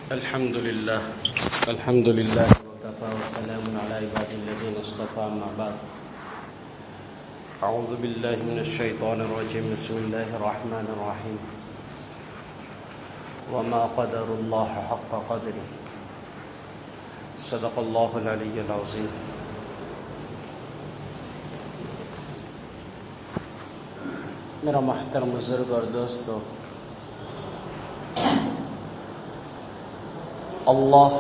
الحمد لله وكفى والسلام على عباد الذين اصطفى أما بعد أعوذ بالله من الشيطان الرجيم بسم الله الرحمن الرحيم وما قدر الله حق قدره صدق الله العلي العظيم. میرا محترم بزرگ اور دوستو، اللہ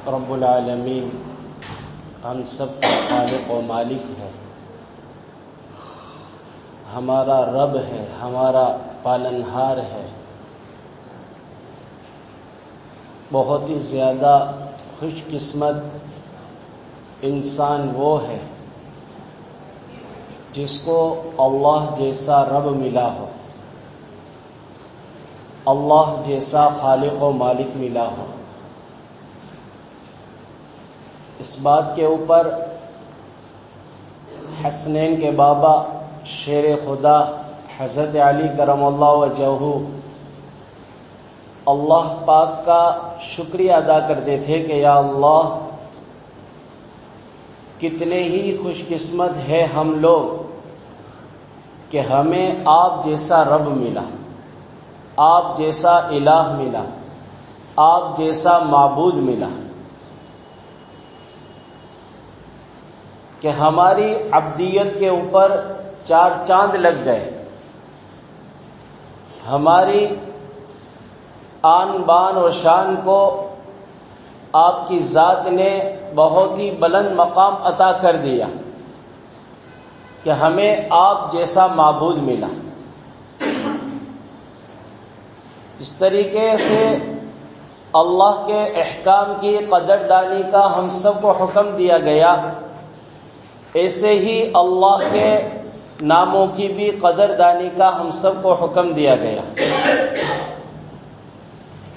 رب العالمین ہم سب کا خالق و مالک ہے، ہمارا رب ہے، ہمارا پالنہار ہے. بہت ہی زیادہ خوش قسمت انسان وہ ہے جس کو اللہ جیسا رب ملا ہو، اللہ جیسا خالق و مالک ملا ہو. اس بات کے اوپر حسنین کے بابا شیر خدا حضرت علی کرم اللہ وجہہ اللہ پاک کا شکریہ ادا کرتے تھے کہ یا اللہ کتنے ہی خوش قسمت ہے ہم لوگ کہ ہمیں آپ جیسا رب ملا، آپ جیسا الہ ملا، آپ جیسا معبود ملا، کہ ہماری عبدیت کے اوپر چار چاند لگ گئے، ہماری آن بان و شان کو آپ کی ذات نے بہت ہی بلند مقام عطا کر دیا کہ ہمیں آپ جیسا معبود ملا. اس طریقے سے اللہ کے احکام کی قدردانی کا ہم سب کو حکم دیا گیا، ایسے ہی اللہ کے ناموں کی بھی قدردانی کا ہم سب کو حکم دیا گیا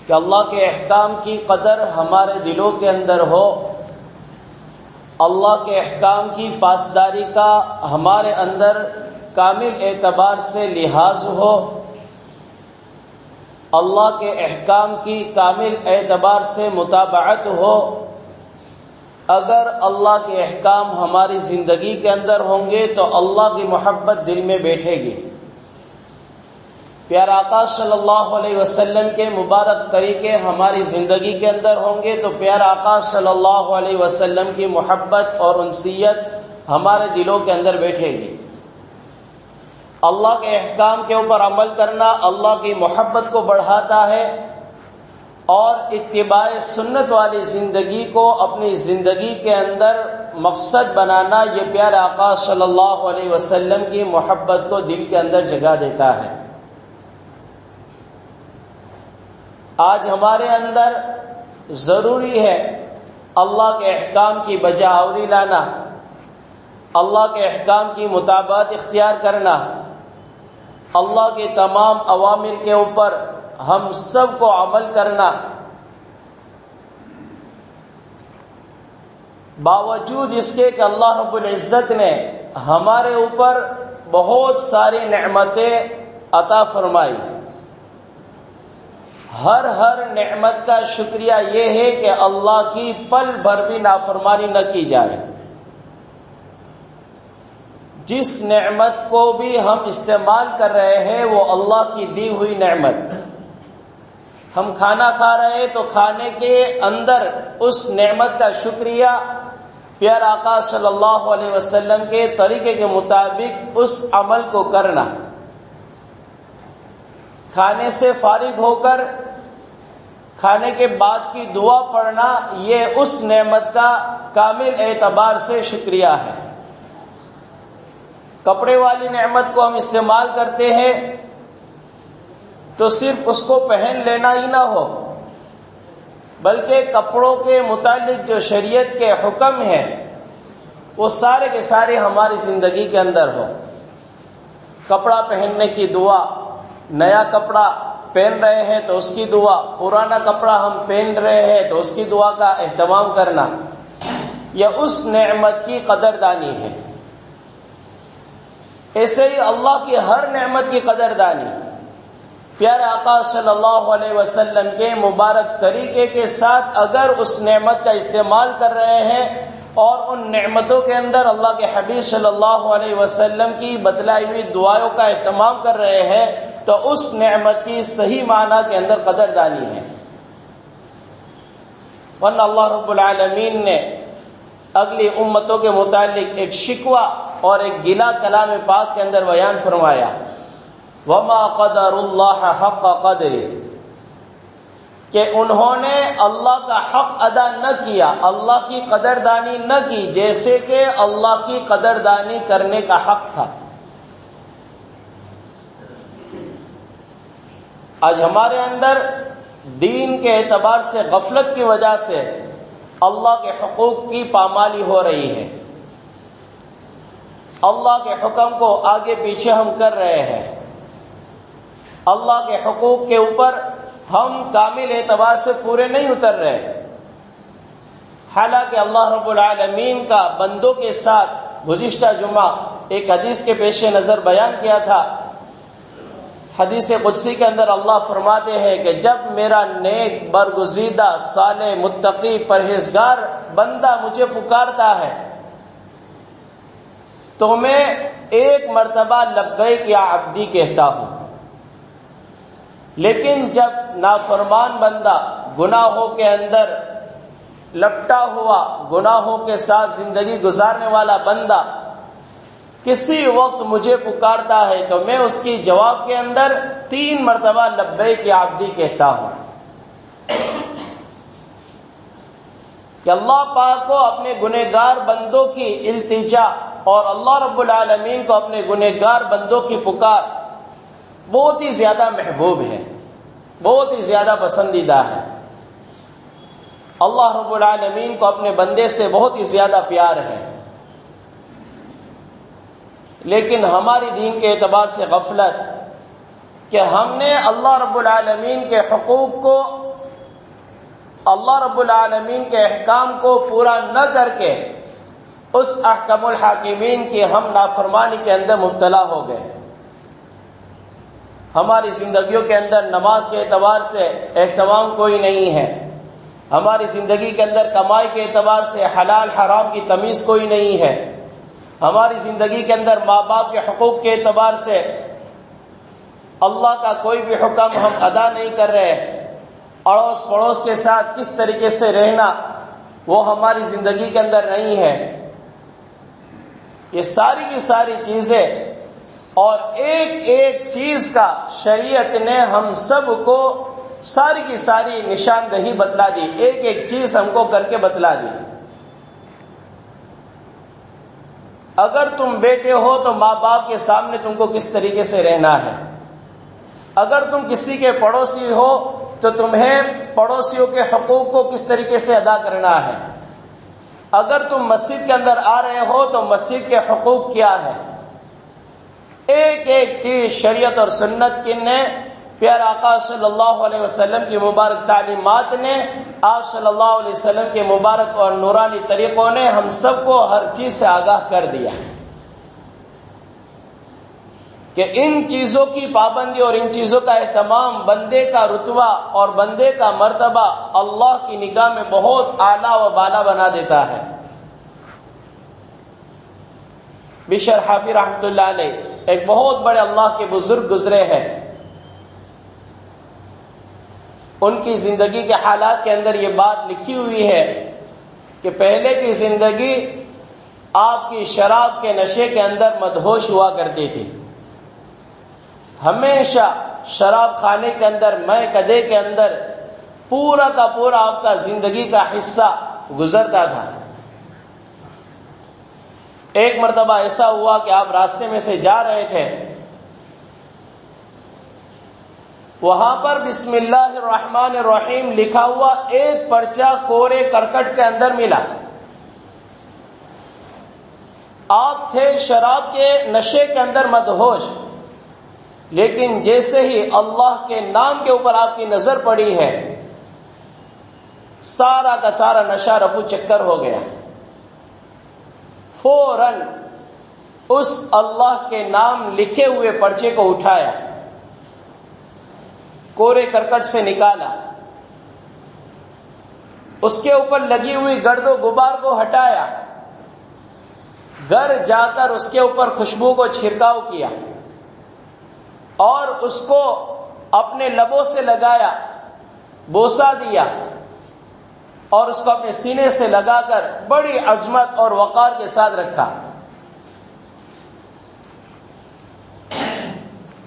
کہ اللہ کے احکام کی قدر ہمارے دلوں کے اندر ہو، اللہ کے احکام کی پاسداری کا ہمارے اندر کامل اعتبار سے لحاظ ہو، اللہ کے احکام کی کامل اعتبار سے مطابقت ہو. اگر اللہ کے احکام ہماری زندگی کے اندر ہوں گے تو اللہ کی محبت دل میں بیٹھے گی. پیارا آقا صلی اللہ علیہ وسلم کے مبارک طریقے ہماری زندگی کے اندر ہوں گے تو پیارا آقا صلی اللہ علیہ وسلم کی محبت اور انسیت ہمارے دلوں کے اندر بیٹھے گی. اللہ کے احکام کے اوپر عمل کرنا اللہ کی محبت کو بڑھاتا ہے، اور اتباع سنت والی زندگی کو اپنی زندگی کے اندر مقصد بنانا یہ پیارے آقا صلی اللہ علیہ وسلم کی محبت کو دل کے اندر جگہ دیتا ہے. آج ہمارے اندر ضروری ہے اللہ کے احکام کی بجا آوری لانا، اللہ کے احکام کی مطابقت اختیار کرنا، اللہ کے تمام اوامر کے اوپر ہم سب کو عمل کرنا. باوجود اس کے کہ اللہ رب العزت نے ہمارے اوپر بہت ساری نعمتیں عطا فرمائی، ہر نعمت کا شکریہ یہ ہے کہ اللہ کی پل بھر بھی نافرمانی نہ کی جائے. جس نعمت کو بھی ہم استعمال کر رہے ہیں وہ اللہ کی دی ہوئی نعمت. ہم کھانا کھا رہے ہیں تو کھانے کے اندر اس نعمت کا شکریہ پیارا آقا صلی اللہ علیہ وسلم کے طریقے کے مطابق اس عمل کو کرنا. کھانے سے فارغ ہو کر کھانے کے بعد کی دعا پڑھنا یہ اس نعمت کا کامل اعتبار سے شکریہ ہے. کپڑے والی نعمت کو ہم استعمال کرتے ہیں تو صرف اس کو پہن لینا ہی نہ ہو، بلکہ کپڑوں کے متعلق جو شریعت کے حکم ہیں وہ سارے کے سارے ہماری زندگی کے اندر ہو. کپڑا پہننے کی دعا، نیا کپڑا پہن رہے ہیں تو اس کی دعا، پرانا کپڑا ہم پہن رہے ہیں تو اس کی دعا کا اہتمام کرنا، یہ اس نعمت کی قدردانی ہے. ایسے ہی اللہ کی ہر نعمت کی قدردانی. پیارے آقا صلی اللہ علیہ وسلم کے مبارک طریقے کے ساتھ اگر اس نعمت کا استعمال کر رہے ہیں اور ان نعمتوں کے اندر اللہ کے حبیب صلی اللہ علیہ وسلم کی بتلائی ہوئی دعائوں کا اہتمام کر رہے ہیں تو اس نعمت کی صحیح معنی کے اندر قدردانی ہے. ورنہ اللہ رب العالمین نے اگلی امتوں کے متعلق ایک شکوہ اور ایک گلہ کلام پاک کے اندر بیان فرمایا، وَمَا قَدَرُ اللَّهَ حَقَّ قَدْرِهِ، کہ انہوں نے اللہ کا حق ادا نہ کیا، اللہ کی قدردانی نہ کی جیسے کہ اللہ کی قدردانی کرنے کا حق تھا. آج ہمارے اندر دین کے اعتبار سے غفلت کی وجہ سے اللہ کے حقوق کی پامالی ہو رہی ہے. اللہ کے حکم کو آگے پیچھے ہم کر رہے ہیں. اللہ کے حقوق کے اوپر ہم کامل اعتبار سے پورے نہیں اتر رہے. حالانکہ اللہ رب العالمین کا بندوں کے ساتھ گزشتہ جمعہ ایک حدیث کے پیش نظر بیان کیا تھا. حدیث قدسی کے اندر اللہ فرماتے ہیں کہ جب میرا نیک برگزیدہ صالح متقی پرہیزگار بندہ مجھے پکارتا ہے تو میں ایک مرتبہ لبیک یا عبدی کہتا ہوں، لیکن جب نافرمان بندہ گناہوں کے اندر لپٹا ہوا، گناہوں کے ساتھ زندگی گزارنے والا بندہ کسی وقت مجھے پکارتا ہے تو میں اس کی جواب کے اندر 3 مرتبہ لبیک یا عبدی کہتا ہوں. کہ اللہ پاک کو اپنے گنہگار بندوں کی التجا اور اللہ رب العالمین کو اپنے گنہگار بندوں کی پکار بہت ہی زیادہ محبوب ہے، بہت ہی زیادہ پسندیدہ ہے. اللہ رب العالمین کو اپنے بندے سے بہت ہی زیادہ پیار ہے. لیکن ہماری دین کے اعتبار سے غفلت کہ ہم نے اللہ رب العالمین کے حقوق کو، اللہ رب العالمین کے احکام کو پورا نہ کر کے اس احکم الحاکمین کی ہم نافرمانی کے اندر مبتلا ہو گئے. ہماری زندگیوں کے اندر نماز کے اعتبار سے اہتمام کوئی نہیں ہے. ہماری زندگی کے اندر کمائی کے اعتبار سے حلال حرام کی تمیز کوئی نہیں ہے. ہماری زندگی کے اندر ماں باپ کے حقوق کے اعتبار سے اللہ کا کوئی بھی حکم ہم ادا نہیں کر رہے. اڑوس پڑوس کے ساتھ کس طریقے سے رہنا وہ ہماری زندگی کے اندر نہیں ہے. یہ ساری کی ساری چیزیں اور ایک ایک چیز کا شریعت نے ہم سب کو ساری کی ساری نشاندہی بتلا دی، ایک ایک چیز ہم کو کر کے بتلا دی. اگر تم بیٹے ہو تو ماں باپ کے سامنے تم کو کس طریقے سے رہنا ہے. اگر تم کسی کے پڑوسی ہو تو تمہیں پڑوسیوں کے حقوق کو کس طریقے سے ادا کرنا ہے. اگر تم مسجد کے اندر آ رہے ہو تو مسجد کے حقوق کیا ہے. ایک ایک چیز شریعت اور سنت کی نے، پیارے آقا صلی اللہ علیہ وسلم کی مبارک تعلیمات نے، آپ صلی اللہ علیہ وسلم کے مبارک اور نورانی طریقوں نے ہم سب کو ہر چیز سے آگاہ کر دیا کہ ان چیزوں کی پابندی اور ان چیزوں کا اہتمام بندے کا رتبہ اور بندے کا مرتبہ اللہ کی نگاہ میں بہت اعلیٰ و بالا بنا دیتا ہے. بشر حافظ رحمۃ اللہ علیہ ایک بہت بڑے اللہ کے بزرگ گزرے ہیں. ان کی زندگی کے حالات کے اندر یہ بات لکھی ہوئی ہے کہ پہلے کی زندگی آپ کی شراب کے نشے کے اندر مدہوش ہوا کرتی تھی. ہمیشہ شراب خانے کے اندر، میں کدے کے اندر پورا کا پورا آپ کا زندگی کا حصہ گزرتا تھا. ایک مرتبہ ایسا ہوا کہ آپ راستے میں سے جا رہے تھے، وہاں پر بسم اللہ الرحمن الرحیم لکھا ہوا ایک پرچہ کورے کرکٹ کے اندر ملا. آپ تھے شراب کے نشے کے اندر مدہوش، لیکن جیسے ہی اللہ کے نام کے اوپر آپ کی نظر پڑی ہے، سارا کا سارا نشہ رفو چکر ہو گیا. فوراً اس اللہ کے نام لکھے ہوئے پرچے کو اٹھایا، کوڑے کرکٹ سے نکالا، اس کے اوپر لگی ہوئی گرد و غبار کو ہٹایا، گھر جا کر اس کے اوپر خوشبو کو چھڑکاؤ کیا اور اس کو اپنے لبوں سے لگایا، بوسہ دیا اور اس کو اپنے سینے سے لگا کر بڑی عظمت اور وقار کے ساتھ رکھا۔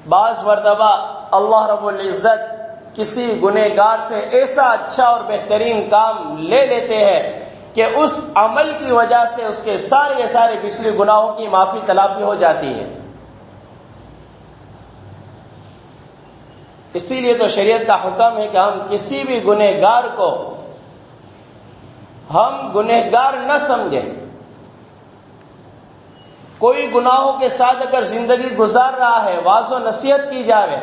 بعض مرتبہ اللہ رب العزت کسی گنہگار سے ایسا اچھا اور بہترین کام لے لیتے ہیں کہ اس عمل کی وجہ سے اس کے سارے پچھلے گناہوں کی معافی تلافی ہو جاتی ہے۔ اسی لیے تو شریعت کا حکم ہے کہ ہم کسی بھی گنہگار کو ہم گنہگار نہ سمجھیں۔ کوئی گناہوں کے ساتھ اگر زندگی گزار رہا ہے، واعظ و نصیحت کی جاوے،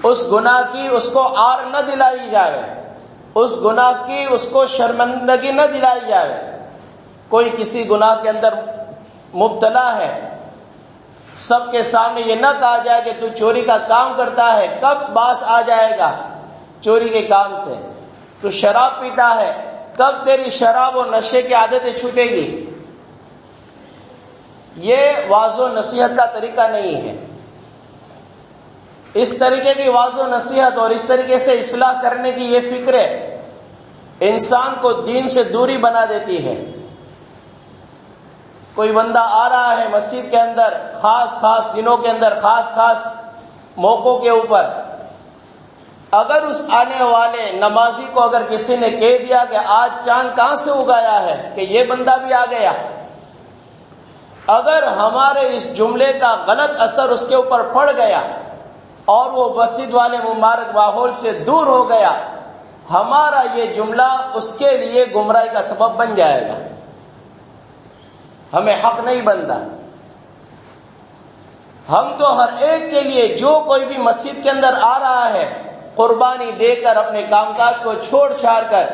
اس گناہ کی اس کو آر نہ دلائی جاوے، اس گناہ کی اس کو شرمندگی نہ دلائی جاوے۔ کوئی کسی گناہ کے اندر مبتلا ہے، سب کے سامنے یہ نہ کہا جائے کہ تو چوری کا کام کرتا ہے، کب باز آ جائے گا چوری کے کام سے؟ تو شراب پیتا ہے، کب تیری شراب اور نشے کی عادتیں چھوٹے گی؟ یہ واعظ و نصیحت کا طریقہ نہیں ہے۔ اس طریقے کی واعظ و نصیحت اور اس طریقے سے اصلاح کرنے کی یہ فکر انسان کو دین سے دوری بنا دیتی ہے۔ کوئی بندہ آ رہا ہے مسجد کے اندر، خاص دنوں کے اندر، خاص موقعوں کے اوپر، اگر اس آنے والے نمازی کو اگر کسی نے کہہ دیا کہ آج چاند کہاں سے اگایا ہے کہ یہ بندہ بھی آ گیا، اگر ہمارے اس جملے کا غلط اثر اس کے اوپر پڑ گیا اور وہ مسجد والے مبارک ماحول سے دور ہو گیا، ہمارا یہ جملہ اس کے لیے گمراہی کا سبب بن جائے گا۔ ہمیں حق نہیں بنتا۔ ہم تو ہر ایک کے لیے جو کوئی بھی مسجد کے اندر آ رہا ہے، قربانی دے کر اپنے کام کاج کو چھوڑ چھاڑ کر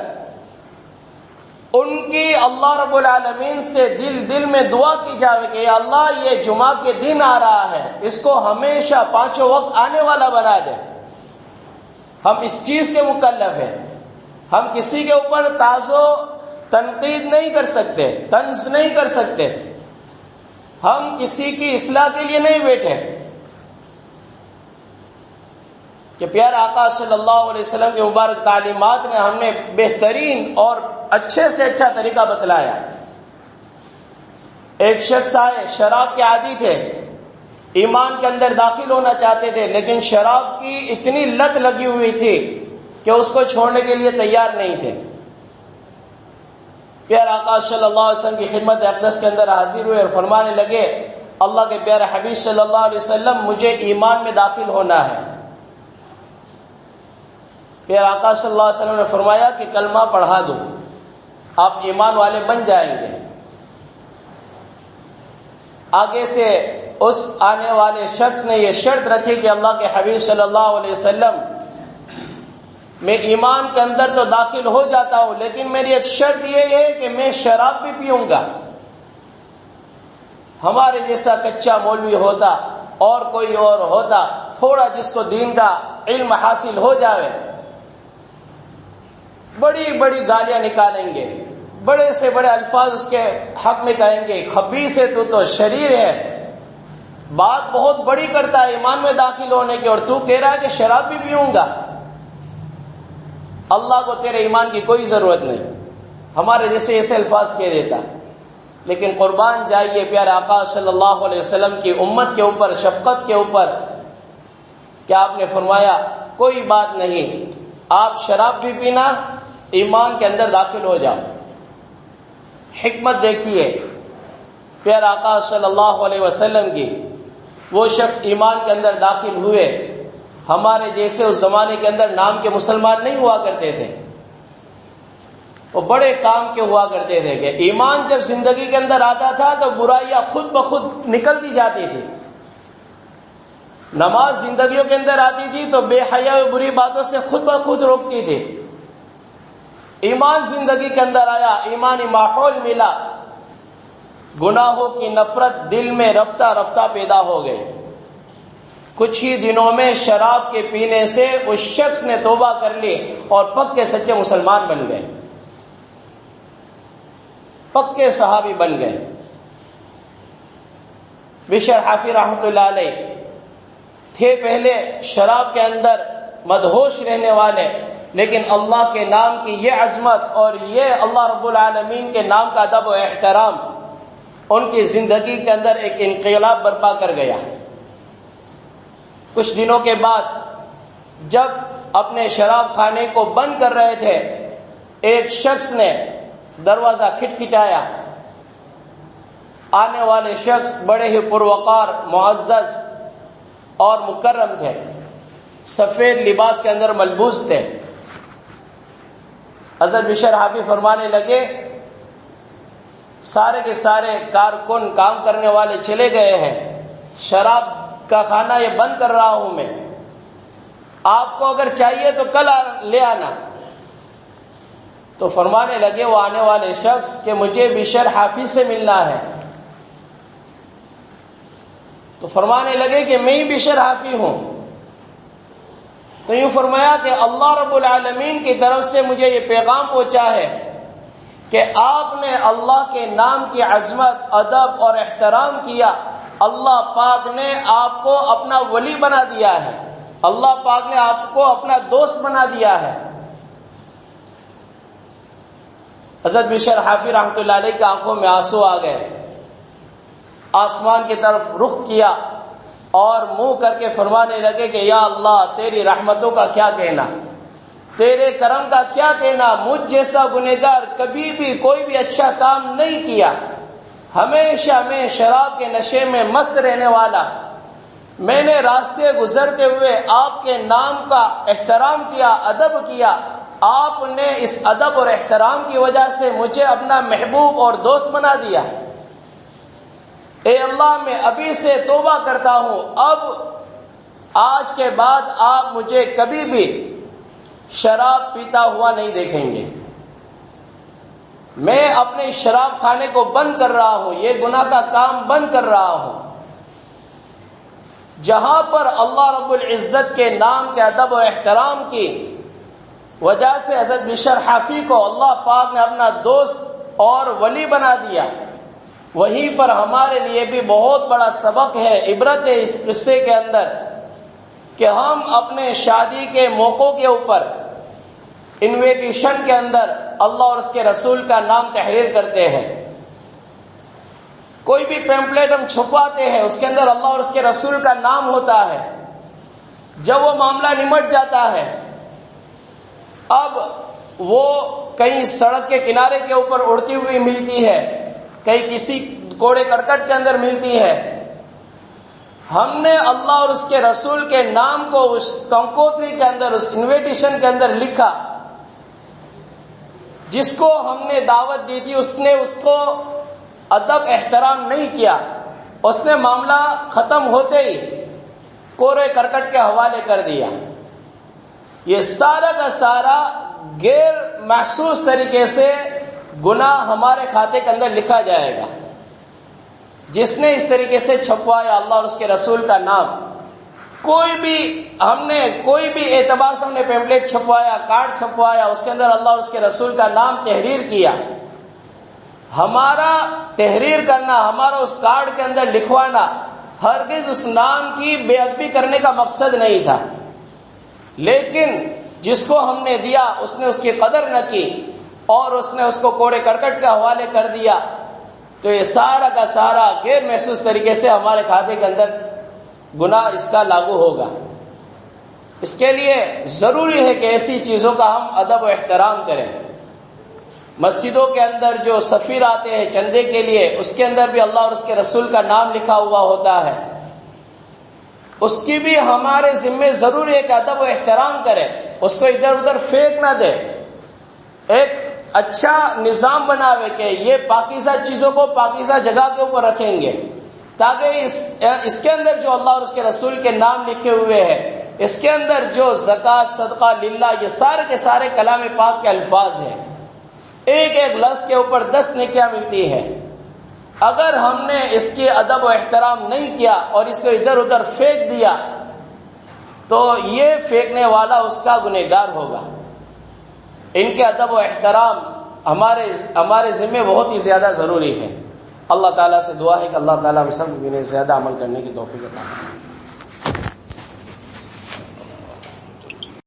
ان کی اللہ رب العالمین سے دل میں دعا کی جائے کہ یا اللہ یہ جمعہ کے دن آ رہا ہے، اس کو ہمیشہ 5 وقت آنے والا بنا دے۔ ہم اس چیز کے مکلف ہیں۔ ہم کسی کے اوپر تعزو تنقید نہیں کر سکتے، طنز نہیں کر سکتے۔ ہم کسی کی اصلاح کے لیے نہیں بیٹھے کہ پیارے آقا صلی اللہ علیہ وسلم کی مبارک تعلیمات نے ہم نے بہترین اور اچھے سے اچھا طریقہ بتلایا۔ ایک شخص آئے، شراب کے عادی تھے، ایمان کے اندر داخل ہونا چاہتے تھے، لیکن شراب کی اتنی لت لگی ہوئی تھی کہ اس کو چھوڑنے کے لیے تیار نہیں تھے۔ پیارے آقا صلی اللہ علیہ وسلم کی خدمت اقدس کے اندر حاضر ہوئے اور فرمانے لگے، اللہ کے پیارے حبیب صلی اللہ علیہ وسلم مجھے ایمان میں داخل ہونا ہے۔ پیارے آقا صلی اللہ علیہ وسلم نے فرمایا کہ کلمہ پڑھا دو، آپ ایمان والے بن جائیں گے۔ آگے سے اس آنے والے شخص نے یہ شرط رکھی کہ اللہ کے حبیب صلی اللہ علیہ وسلم میں ایمان کے اندر تو داخل ہو جاتا ہوں، لیکن میری ایک شرط یہ ہے کہ میں شراب بھی پیوں گا۔ ہمارے جیسا کچا مولوی ہوتا اور کوئی اور ہوتا، تھوڑا جس کو دین کا علم حاصل ہو جاوے، بڑی بڑی گالیاں نکالیں گے، بڑے سے بڑے الفاظ اس کے حق میں کہیں گے، خبیث ہے تو شریر ہے، بات بہت بڑی کرتا ہے ایمان میں داخل ہونے کی، اور تو کہہ رہا ہے کہ شراب بھی پیوں گا۔ اللہ کو تیرے ایمان کی کوئی ضرورت نہیں، ہمارے جیسے ایسے الفاظ کہہ دیتا۔ لیکن قربان جائیے پیارے آقا صلی اللہ علیہ وسلم کی امت کے اوپر، شفقت کے اوپر، کیا آپ نے فرمایا کوئی بات نہیں، آپ شراب بھی پینا، ایمان کے اندر داخل ہو جاؤ۔ حکمت دیکھیے پیارے آقا صلی اللہ علیہ وسلم کی۔ وہ شخص ایمان کے اندر داخل ہوئے، ہمارے جیسے اس زمانے کے اندر نام کے مسلمان نہیں ہوا کرتے تھے، وہ بڑے کام کے ہوا کرتے تھے کہ ایمان جب زندگی کے اندر آتا تھا تو برائیاں خود بخود نکلتی جاتی تھی۔ نماز زندگیوں کے اندر آتی تھی تو بے حیا و بری باتوں سے خود بخود روکتی تھی۔ ایمان زندگی کے اندر آیا، ایمانی ماحول ملا، گناہوں کی نفرت دل میں رفتہ رفتہ پیدا ہو گئی۔ کچھ ہی دنوں میں شراب کے پینے سے اس شخص نے توبہ کر لی اور پکے سچے مسلمان بن گئے، پکے صحابی بن گئے۔ بشر حافی رحمۃ اللہ علیہ تھے پہلے شراب کے اندر مدہوش رہنے والے، لیکن اللہ کے نام کی یہ عظمت اور یہ اللہ رب العالمین کے نام کا ادب و احترام ان کی زندگی کے اندر ایک انقلاب برپا کر گیا۔ کچھ دنوں کے بعد جب اپنے شراب خانے کو بند کر رہے تھے، ایک شخص نے دروازہ کھٹکھٹایا۔ آنے والے شخص بڑے ہی پروقار، معزز اور مکرم تھے، سفید لباس کے اندر ملبوس تھے۔ حضرت بشر حافی فرمانے لگے، سارے کے سارے کارکن، کام کرنے والے چلے گئے ہیں، شراب کا کھانا یہ بند کر رہا ہوں میں، آپ کو اگر چاہیے تو کل لے آنا۔ تو فرمانے لگے وہ آنے والے شخص کہ مجھے بشر حافی سے ملنا ہے۔ تو فرمانے لگے کہ میں ہی بشر حافی ہوں۔ تو یوں فرمایا کہ اللہ رب العالمین کی طرف سے مجھے یہ پیغام پہنچا ہے کہ آپ نے اللہ کے نام کی عظمت، ادب اور احترام کیا، اللہ پاک نے آپ کو اپنا ولی بنا دیا ہے، اللہ پاک نے آپ کو اپنا دوست بنا دیا ہے۔ حضرت بشر حافی رحمۃ اللہ علیہ کی آنکھوں میں آنسو آ گئے، آسمان کی طرف رخ کیا اور منہ کر کے فرمانے لگے کہ یا اللہ، تیری رحمتوں کا کیا کہنا، تیرے کرم کا کیا کہنا، مجھ جیسا گنہگار کبھی بھی کوئی بھی اچھا کام نہیں کیا، ہمیشہ میں شراب کے نشے میں مست رہنے والا، میں نے راستے گزرتے ہوئے آپ کے نام کا احترام کیا، ادب کیا، آپ نے اس ادب اور احترام کی وجہ سے مجھے اپنا محبوب اور دوست بنا دیا۔ اے اللہ، میں ابھی سے توبہ کرتا ہوں، اب آج کے بعد آپ مجھے کبھی بھی شراب پیتا ہوا نہیں دیکھیں گے، میں اپنے شراب خانے کو بند کر رہا ہوں، یہ گناہ کا کام بند کر رہا ہوں۔ جہاں پر اللہ رب العزت کے نام کے ادب و احترام کی وجہ سے حضرت بشر حافی کو اللہ پاک نے اپنا دوست اور ولی بنا دیا، وہیں پر ہمارے لیے بھی بہت بڑا سبق ہے، عبرت ہے اس قصے کے اندر کہ ہم اپنے شادی کے موقعوں کے اوپر انویٹیشن کے اندر اللہ اور اس کے رسول کا نام تحریر کرتے ہیں، کوئی بھی پیمپلیٹ ہم چھپواتے ہیں، اس کے اندر اللہ اور اس کے رسول کا نام ہوتا ہے۔ جب وہ معاملہ نمٹ جاتا ہے، اب وہ کہیں سڑک کے کنارے کے اوپر اڑتی ہوئی ملتی ہے، کہیں کسی کوڑے کرکٹ کے اندر ملتی ہے، ہم نے اللہ اور اس کے رسول کے نام کو اس کنکوتری کے اندر، اس انویٹیشن کے اندر لکھا، جس کو ہم نے دعوت دی تھی اس نے اس کو ادب احترام نہیں کیا، اس نے معاملہ ختم ہوتے ہی کوڑے کرکٹ کے حوالے کر دیا۔ یہ سارا کا سارا غیر محسوس طریقے سے گناہ ہمارے کھاتے کے اندر لکھا جائے گا۔ جس نے اس طریقے سے چھپوایا اللہ اور اس کے رسول کا نام، کوئی بھی اعتبار سے ہم نے پیمپلیٹ چھپوایا، کارڈ چھپوایا، اس کے اندر اللہ اور اس کے رسول کا نام تحریر کیا، ہمارا تحریر کرنا، ہمارا اس کارڈ کے اندر لکھوانا ہرگز اس نام کی بے ادبی کرنے کا مقصد نہیں تھا، لیکن جس کو ہم نے دیا اس نے اس کی قدر نہ کی اور اس نے اس کو کوڑے کرکٹ کے حوالے کر دیا، تو یہ سارا کا سارا غیر محسوس طریقے سے ہمارے کھاتے کے اندر گناہ اس کا لاگو ہوگا۔ اس کے لیے ضروری ہے کہ ایسی چیزوں کا ہم ادب و احترام کریں۔ مسجدوں کے اندر جو سفیر آتے ہیں چندے کے لیے، اس کے اندر بھی اللہ اور اس کے رسول کا نام لکھا ہوا ہوتا ہے، اس کی بھی ہمارے ذمے ضروری ہے کہ ادب و احترام کریں، اس کو ادھر ادھر پھینک نہ دے، ایک اچھا نظام بناوے کہ یہ پاکیزہ چیزوں کو پاکیزہ جگہ کے اوپر رکھیں گے، تاکہ اس کے اندر جو اللہ اور اس کے رسول کے نام لکھے ہوئے ہیں، اس کے اندر جو زکوٰۃ، صدقہ للہ، یہ سارے کے سارے کلام پاک کے الفاظ ہیں، ایک ایک لفظ کے اوپر 10 نیکیاں ملتی ہیں۔ اگر ہم نے اس کی ادب و احترام نہیں کیا اور اس کو ادھر ادھر پھینک دیا تو یہ پھینکنے والا اس کا گنہگار ہوگا۔ ان کے ادب و احترام ہمارے ذمہ بہت ہی زیادہ ضروری ہے۔ اللہ تعالیٰ سے دعا ہے کہ اللہ تعالیٰ ہم سب کو زیادہ عمل کرنے کی توفیق عطا فرمائے۔